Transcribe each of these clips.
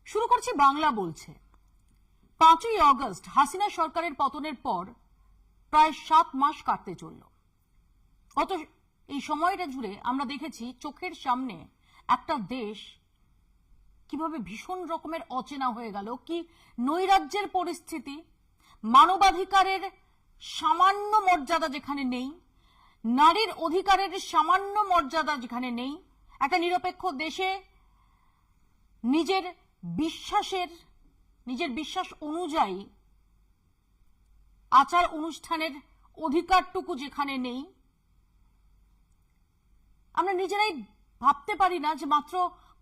শুরু করছি বাংলা বলছে। 5ই অগস্ট হাসিনা সরকারের পতনের পর প্রায় 7 মাস কাটতে চলল। অত এই সময়টা জুড়ে আমরা দেখেছি চোখের সামনে একটা দেশ কিভাবে ভীষণ রকমের অচেনা হয়ে গেল, কি নৈরাজ্যের পরিস্থিতি, মানবাধিকারের সামান্য মর্যাদা যেখানে নেই, নারীর অধিকারের সামান্য মর্যাদা যেখানে নেই, একটা নিরপেক্ষ দেশে নিজের বিশ্বাস অনুযায়ী আচার অনুষ্ঠানের অধিকারটুকু যেখানে নেই। আমরা নিজেরাই ভাবতে পারি না যে মাত্র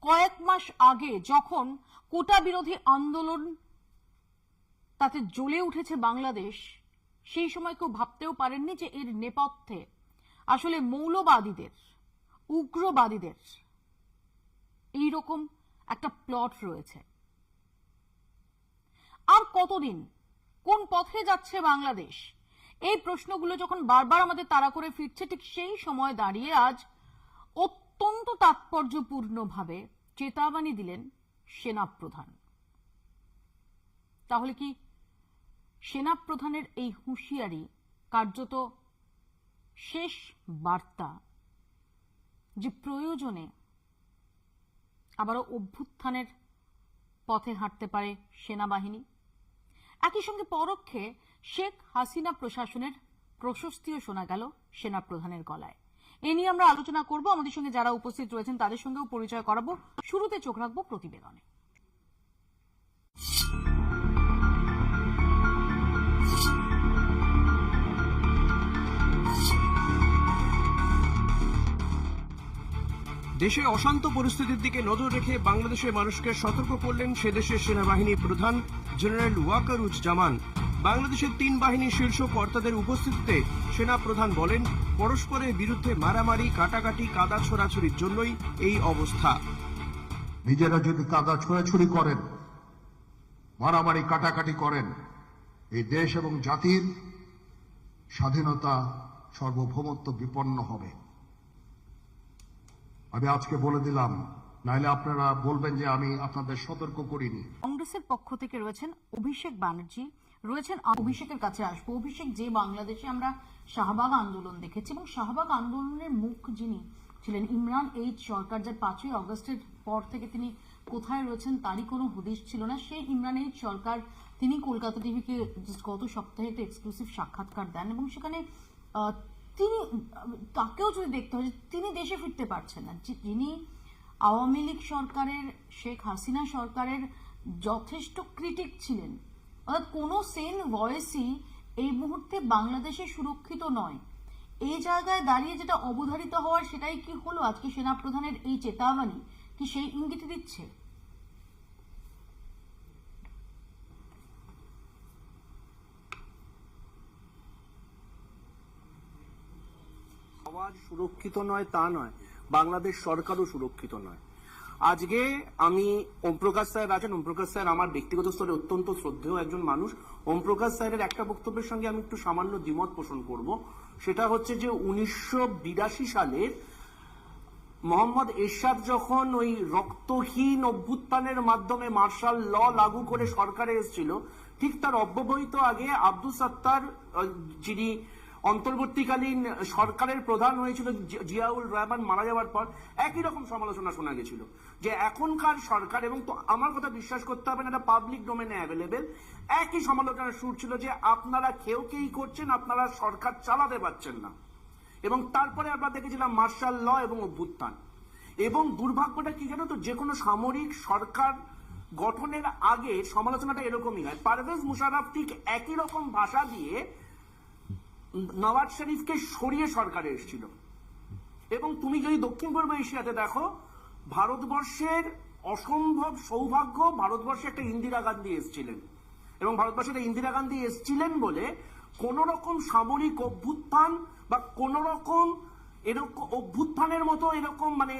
কয়েক মাস আগে যখন কোটা বিরোধী আন্দোলন তাতে জ্বলে উঠেছে বাংলাদেশ, সেই সময় কেউ ভাবতেও পারেননি যে এর নেপথ্যে আসলে মৌলবাদীদের, উগ্রবাদীদের এইরকম একটা প্লট রয়েছে। আর কতদিন, কোন পথে যাচ্ছে বাংলাদেশ, এই প্রশ্নগুলো যখন বারবার আমাদের তাড়া করে ফিরছে, ঠিক সেই সময় দাঁড়িয়ে আজ অত্যন্ত তাৎপর্যপূর্ণভাবে চেতাবানী দিলেন সেনাপ্রধান। তাহলে কি সেনাপ্রধানের এই হুঁশিয়ারি কার্যত শেষ বার্তা যে প্রয়োজনে আবারও অভ্যুত্থানের পথে হাঁটতে পারে সেনাবাহিনী? একই সঙ্গে পরোক্ষে শেখ হাসিনা প্রশাসনের প্রশস্তিও শোনা গেল সেনাপ্রধানের গলায়। এ নিয়ে আমরা আলোচনা করব। আমাদের সঙ্গে যারা উপস্থিত রয়েছেন তাদের সঙ্গেও পরিচয় করাবো। শুরুতে চোখ রাখবো প্রতিবেদনে। দেশে অশান্ত পরিস্থিতির দিকে নজর রেখে বাংলাদেশের মানুষকে সতর্ক করলেন সে দেশের সেনাবাহিনী প্রধান জেনারেল ওয়াকারুজ্জামান। বাংলাদেশের 3 বাহিনীর শীর্ষ কর্তাদের উপস্থিতিতে সেনা প্রধান বলেন, পরস্পরের বিরুদ্ধে মারামারি, কাটাকাটি, কাদা ছোড়াছুড়ির জন্যই এই অবস্থা। নিজেরা যদি কাদা ছোড়াছুড়ি করেন, মারামারি কাটাকাটি করেন, এই দেশ এবং জাতির স্বাধীনতা, সার্বভৌমত্ব বিপন্ন হবে। আমি আজকে বলে দিলাম, নাইলে আপনারা বলবেন যে আমি আপনাদের সতর্ক করিনি। কংগ্রেসের পক্ষ থেকে রয়েছেন অভিষেক ব্যানার্জি, রয়েছেন। অভিষেকের কাছে আসবো। অভিষেক, যে বাংলাদেশে আমরা শাহবাগ আন্দোলন দেখেছি এবং শাহবাগ আন্দোলনের মুখ যিনি ছিলেন ইমরান এইচ সরকার, যার 5ই অগস্টের পর থেকে তিনি কোথায় রয়েছেন তারই কোনো হদিশ ছিল না, সেই ইমরান এইচ সরকার তিনি কলকাতা টিভিকে গত সপ্তাহে একটা এক্সক্লুসিভ সাক্ষাৎকার দেন এবং সেখানে তিনি, তাকেও যদি দেখতে হয়, তিনি দেশে ফিরতে পারছেন না। যিনি আওয়ামী লীগ সরকারের, শেখ হাসিনা সরকারের যথেষ্ট ক্রিটিক ছিলেন, অর্থাৎ কোনো সেন ভয়েসই এই মুহূর্তে বাংলাদেশে সুরক্ষিত নয়। এই জায়গায় দাঁড়িয়ে যেটা অবধারিত হওয়ার সেটাই কি হলো? আজকে সেনাপ্রধানের এই চেতাবানী কি সেই ইঙ্গিত দিচ্ছে? আওয়াজ সুরক্ষিত নয় তা নয়, বাংলাদেশ সরকারও সুরক্ষিত নয়। আজকে আমি ওমপ্রকাশ স্যার আছেন, ওমপ্রকাশ স্যার আমার ব্যক্তিগত স্তরে অত্যন্ত শ্রদ্ধেয় একজন মানুষ। ওমপ্রকাশ স্যারের একটা বক্তব্যের সঙ্গে আমি একটু সামান্য দ্বিমত পোষণ করব। সেটা হচ্ছে যে 1982 সালের মোহাম্মদ এরশাদ যখন ওই রক্তহীন অভ্যুত্থানের মাধ্যমে মার্শাল ল লাগু করে সরকারে এসেছিল, ঠিক তার অব্যবহিত আগে আব্দুল সাত্তার, যিনি অন্তর্বর্তীকালীন সরকারের প্রধান হয়েছিল জিয়াউর রহমান মারা যাওয়ার পর, একই রকম সমালোচনা শোনা গেছিল যে এখনকার সরকার, এবং তো আমার কথা বিশ্বাস করতে হবে না, এটা পাবলিক ডোমেনে অ্যাভেলেবেল, একই সমালোচনার সুর ছিল যে আপনারা খেয়েই করছেন, আপনারা সরকার চালাতে পারছেন না। এবং তারপরে আমরা দেখেছিলাম মার্শাল ল এবং অভ্যুত্থান। এবং দুর্ভাগ্যটা কি জানো তো, যে কোনো সামরিক সরকার গঠনের আগে সমালোচনাটা এরকমই হয়। পারভেজ মুশাররফ ঠিক একই রকম ভাষা দিয়ে নওয়াজ শরীফকে সরিয়ে সরকারে এসেছিল। এবং তুমি যদি দক্ষিণ পূর্ব এশিয়াতে দেখো, ভারতবর্ষের অসম্ভব সৌভাগ্য, ভারতবর্ষে একটা ইন্দিরা গান্ধী এসেছিলেন, এবং ভারতবর্ষে একটা ইন্দিরা গান্ধী এসেছিলেন বলে কোন রকম সামরিক অভ্যুত্থান বা কোন রকম এরকম অভ্যুত্থানের মতো এরকম মানে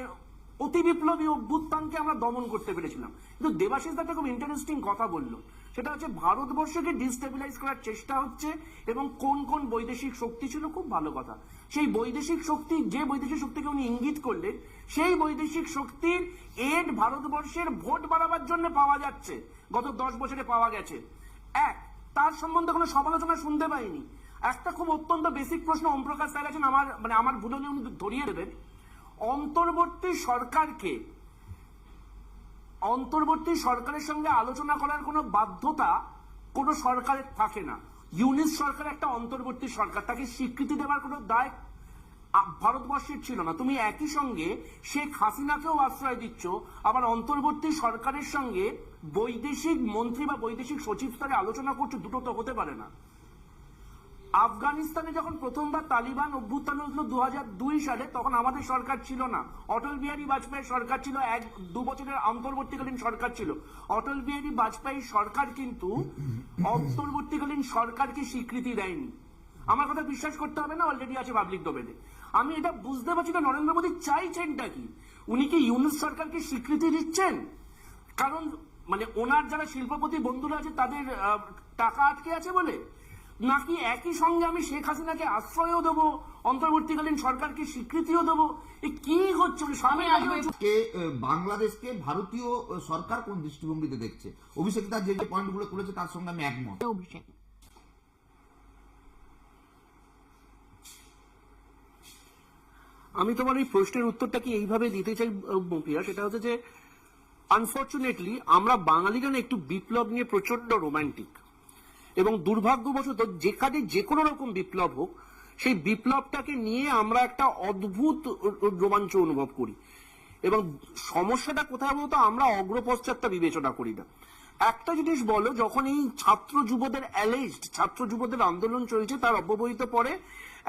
অতি বিপ্লবী অভ্যুত্থানকে আমরা দমন করতে পেরেছিলাম। কিন্তু দেবাশিস দা একটা খুব ইন্টারেস্টিং কথা বললো, সেটা হচ্ছে ভারতবর্ষকে ডিস্টেবিলাইজ করার চেষ্টা হচ্ছে এবং কোন কোন বৈদেশিক শক্তি ছিল, খুব ভালো কথা। সেই বৈদেশিক শক্তি, যে বৈদেশিক শক্তিকে উনি ইঙ্গিত করলেন, সেই বৈদেশিক শক্তির এড ভারতবর্ষের ভোট বাড়াবার জন্য পাওয়া যাচ্ছে, গত 10 বছরে পাওয়া গেছে। তার সম্বন্ধে কোনো সমালোচনা শুনতে পাইনি। একটা খুব অত্যন্ত বেসিক প্রশ্ন ওমপ্রকাশ স্যার আছেন, আমার ভুল হলে উনি ধরিয়ে দেবেন। অন্তর্বর্তী সরকারের সঙ্গে আলোচনা করার কোনো বাধ্যতা কোনো সরকারের থাকে না। ইউনিস সরকার একটা অন্তর্বর্তী সরকার, তাকে স্বীকৃতি দেওয়ার কোনো দায় ভারতবর্ষের ছিল না। তুমি একই সঙ্গে শেখ হাসিনাকেও আশ্রয় দিচ্ছ, আবার অন্তর্বর্তী সরকারের সঙ্গে বৈদেশিক মন্ত্রী বা বৈদেশিক সচিব স্তরে আলোচনা করছো, দুটো তো হতে পারে না। আফগানিস্তানে যখন প্রথমবার তালিবান অভ্যুত্থান হয়েছিল 2002 সালে, তখন আমাদের সরকার ছিল না, অটল বিহারী বাজপেয়ীর সরকার ছিল, 1-2 বছরের অন্তর্বর্তীকালীন সরকার ছিল। অটল বিহারী বাজপেয়ীর সরকার কিন্তু অন্তর্বর্তীকালীন সরকারকে স্বীকৃতি দেয়নি। আমার কথা বিশ্বাস করতে হবে না, অলরেডি আছে পাবলিক ডোমেনে। আমি এটা বুঝতে পারছি না নরেন্দ্র মোদী চাইছেনটা কি। উনি কি ইউনিস সরকারকে স্বীকৃতি দিচ্ছেন কারণ ওনার যারা শিল্পপতি বন্ধুরা আছে তাদের টাকা আটকে আছে বলে, নাকি একই সঙ্গে আমি শেখ হাসিনাকে আশ্রয়ও দেবো, অন্তর্বর্তীকালীন সরকারকে স্বীকৃতিও দেবো? কি হচ্ছে? বাংলাদেশকে ভারতীয় সরকার কোন দৃষ্টিভঙ্গিতে দেখছে? অভিষেক তার যে যে পয়েন্টগুলো করেছে তার সঙ্গে আমি একমত। অভিষেক, আমি তোমার এই প্রশ্নের উত্তরটা কি এইভাবে দিতে চাই প্রিয়া, সেটা হচ্ছে যে আনফর্চুনেটলি আমরা বাঙালিরা না একটু বিপ্লব নিয়ে প্রচন্ড রোমান্টিক, এবং দুর্ভাগ্যবশত যেখানে যে কোনো রকম বিপ্লব হোক, সেই বিপ্লবটাকে নিয়ে আমরা একটা অদ্ভুত রোমাঞ্চ অনুভব করি। এবং সমস্যাটা কোথায় বলতো, আমরা অগ্রপশ্চাৎটা বিবেচনা করি না। একটা জিনিস বলো, যখন এই ছাত্র যুবদের আন্দোলন চলছে, তার অব্যবহিত পরে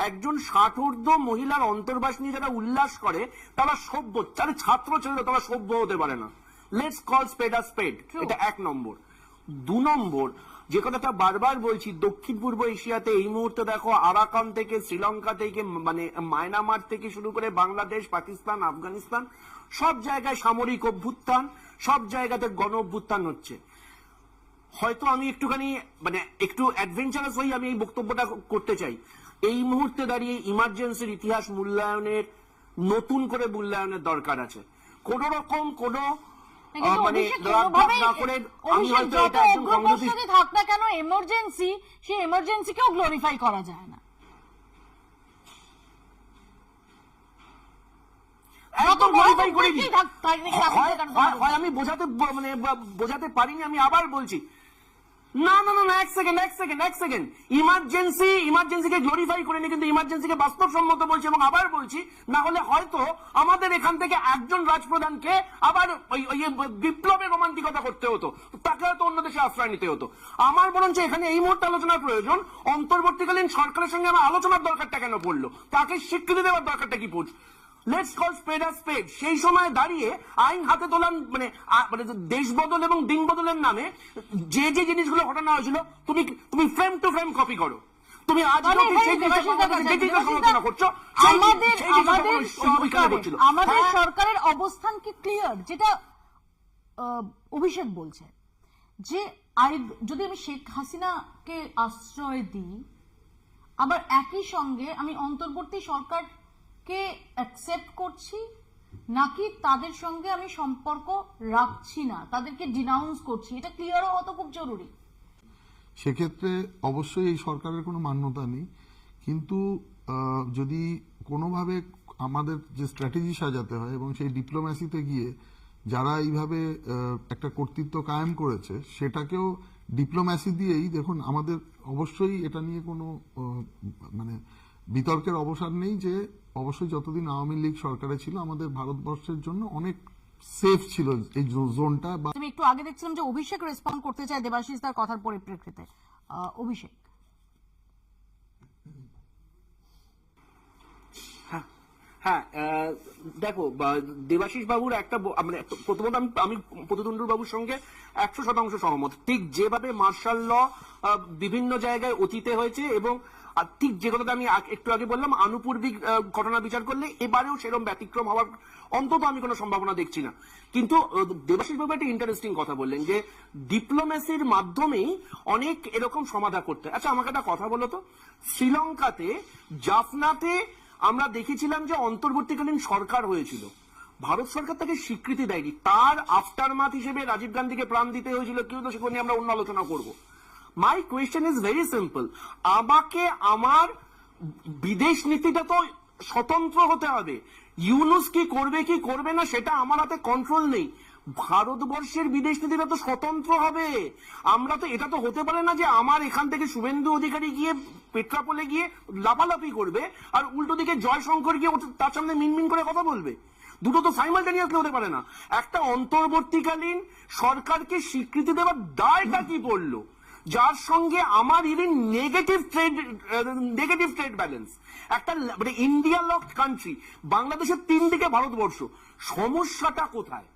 একজন 60 ঊর্ধ্ব মহিলার অন্তর্বাস নিয়ে যারা উল্লাস করে, তারা সভ্য, যারা ছাত্র ছিল তারা সভ্য হতে পারে না। লেটস কল স্পেড আ স্পেড, এটা 1 নম্বর। 2 নম্বর, যে কথাটা বারবার বলছি, দক্ষিণ পূর্ব এশিয়াতে এই মুহূর্তে দেখো, আরাকান থেকে, শ্রীলঙ্কা থেকে, মায়ানমার থেকে শুরু করে বাংলাদেশ, পাকিস্তান, আফগানিস্তান, সব জায়গায় সামরিক অভ্যুত্থান, সব জায়গাতে গণ অভ্যুত্থান হচ্ছে। হয়তো আমি একটুখানি একটু অ্যাডভেঞ্চারাস হই, আমি এই বক্তব্যটা করতে চাই। এই মুহূর্তে দাঁড়িয়ে ইমার্জেন্সির ইতিহাস নতুন করে মূল্যায়নের দরকার আছে। কোন রকম কোন আমি হয়তো এটা একদম থাক না কেন, এমার্জেন্সি, সেই এমার্জেন্সিকেও গ্লোরিফাই করা যায় না। আমি বোঝাতে পারিনি, আমি আবার বলছি, না, এক সেকেন্ড, ইমার্জেন্সিকে গ্লোরিফাই করেনি, কিন্তু ইমার্জেন্সিকে বাস্তবসম্মত বলছি। এবং আবার বলছি, না হলে হয়তো আমাদের এখান থেকে একজন রাজপ্রধানকে আবার বিপ্লবের রোমান্টিকতা করতে হতো, তাকে হয়তো অন্য দেশে আশ্রয় নিতে হতো। আমার বরঞ্চ এখানে এই মুহূর্তে আলোচনার প্রয়োজন, অন্তর্বর্তীকালীন সরকারের সঙ্গে আমার আলোচনার দরকারটা কেন পড়লো, তাকে স্বীকৃতি দেওয়ার দরকারটা কি পড়ছে। Let's call spade a spade. সেই সময় দাঁড়িয়ে আইন হাতে তোলার দেশ বদল এবং দিন বদলের নামে যে যে জিনিসগুলো ঘটানো হয়েছিল, তুমি ফ্রেম টু ফ্রেম কপি করো। তুমি আজকে সমালোচনা করছো, আমাদের সরকারের অবস্থান কি ক্লিয়ার? যেটা অভিষেক বলছে যে যদি আমি শেখ হাসিনাকে আশ্রয় দিই, আবার একই সঙ্গে আমি অন্তর্বর্তী সরকার কে অ্যাকসেপ্ট করছি, নাকি তাদের সঙ্গে আমি সম্পর্ক রাখছি না, তাদেরকে ডিনাউন্স করছি, এটা ক্লিয়ার হওয়া তো খুব জরুরি। সেক্ষেত্রে অবশ্যই এই সরকারের কোনো মান্যতা নেই, কিন্তু যদি কোনোভাবে আমাদের যে স্ট্র্যাটেজি সাজাতে হয় এবং সেই ডিপ্লোম্যাসিতে গিয়ে যারা এইভাবে একটা কর্তৃত্ব কায়েম করেছে, সেটাকেও ডিপ্লোম্যাসি দিয়েই, দেখুন আমাদের অবশ্যই এটা নিয়ে কোনো বিতর্কের অবসান নেই যে অবশ্যই যতদিন আওয়ামী লীগ সরকারে ছিল আমাদের ভারতবর্ষের জন্য অনেক সেফ ছিল এই জোনটা। আমি একটু আগে দেখছিলাম যে অভিষেক রেসপন্ড করতে চায় দেবাশিস তার কথার পরিপ্রেক্ষিতে। অভিষেক, হ্যাঁ, দেখো, দেবাশিস বাবুর একটা প্রথমত আমি প্রতিদ্বন্দ্বী বাবুর সঙ্গে 100% সহমত। ঠিক যেভাবে মার্শাল ল বিভিন্ন জায়গায় অতীতে হয়েছে এবং আর ঠিক যে কথাটা আমি একটু আগে বললাম, আনুপূর্বিক ঘটনা বিচার করলে এবারেও সেরকম ব্যতিক্রম হওয়ার অন্তত আমি কোনো সম্ভাবনা দেখছি না। কিন্তু দেবাশিস বাবু একটা ইন্টারেস্টিং কথা বললেন যে ডিপ্লোমেসির মাধ্যমেই অনেক এরকম সমাধান করতে। আচ্ছা আমাকে একটা কথা বলো তো, শ্রীলঙ্কাতে জাফনাতে আমরা দেখেছিলাম যে অন্তর্বর্তীকালীন সরকার হয়েছিল, ভারত সরকার তাকে স্বীকৃতি দেয়নি, তার আফটারমাথ হিসেবে রাজীব গান্ধীকে প্রাণ দিতে হয়েছিল, কেউ তো সেখানে আমরা অন্য আলোচনা করবো। My question is very simple, আমাকে আমার বিদেশ নীতিটা তো স্বতন্ত্র হতে হবে, ইউনুস কি করবে কি করবে না সেটা আমার হাতে কন্ট্রোল নেই, ভারতবর্ষের বিদেশ নীতিটা তো স্বতন্ত্র হবে। আমরা তো, এটা তো হতে পারে না যে আমার এখান থেকে শুভেন্দু অধিকারী গিয়ে পেট্রাপোলে গিয়ে লাফালাফি করবে আর উল্টো দিকে জয়শঙ্কর গিয়ে তার সামনে মিনমিন করে কথা বলবে। দুটো তো সাইমালটেনিয়াসলি হতে পারে না। একটা অন্তর্বর্তীকালীন সরকারকে স্বীকৃতি দেওয়ার দায়টা কি পড়লো, যার সঙ্গে আমার ইভেন নেগেটিভ ট্রেড ব্যালেন্স, একটা মানে ইন্ডিয়া লকড কান্ট্রি, বাংলাদেশের 3 দিকে ভারতবর্ষ, সমস্যাটা কোথায়?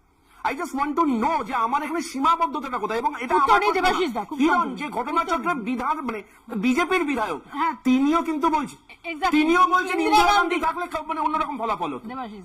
I just want to know যে আমার এখানে সীমাবদ্ধতাটা কোথায়। এবং এটা উত্তর নেই দেবাশিস দা, খুব হিরণ শান্ত। যে ঘটনাচক্রের বিধান মানে বিজেপির বিধায়ক, হ্যাঁ। তিনিও কিন্তু বলছেন, Exactly. তিনিও বলছেন ইন্দিরা ইন্দিরা গান্ধী গান্ধী থাকলে মানে অন্যরকম ফলাফল হতো। দেবাশিস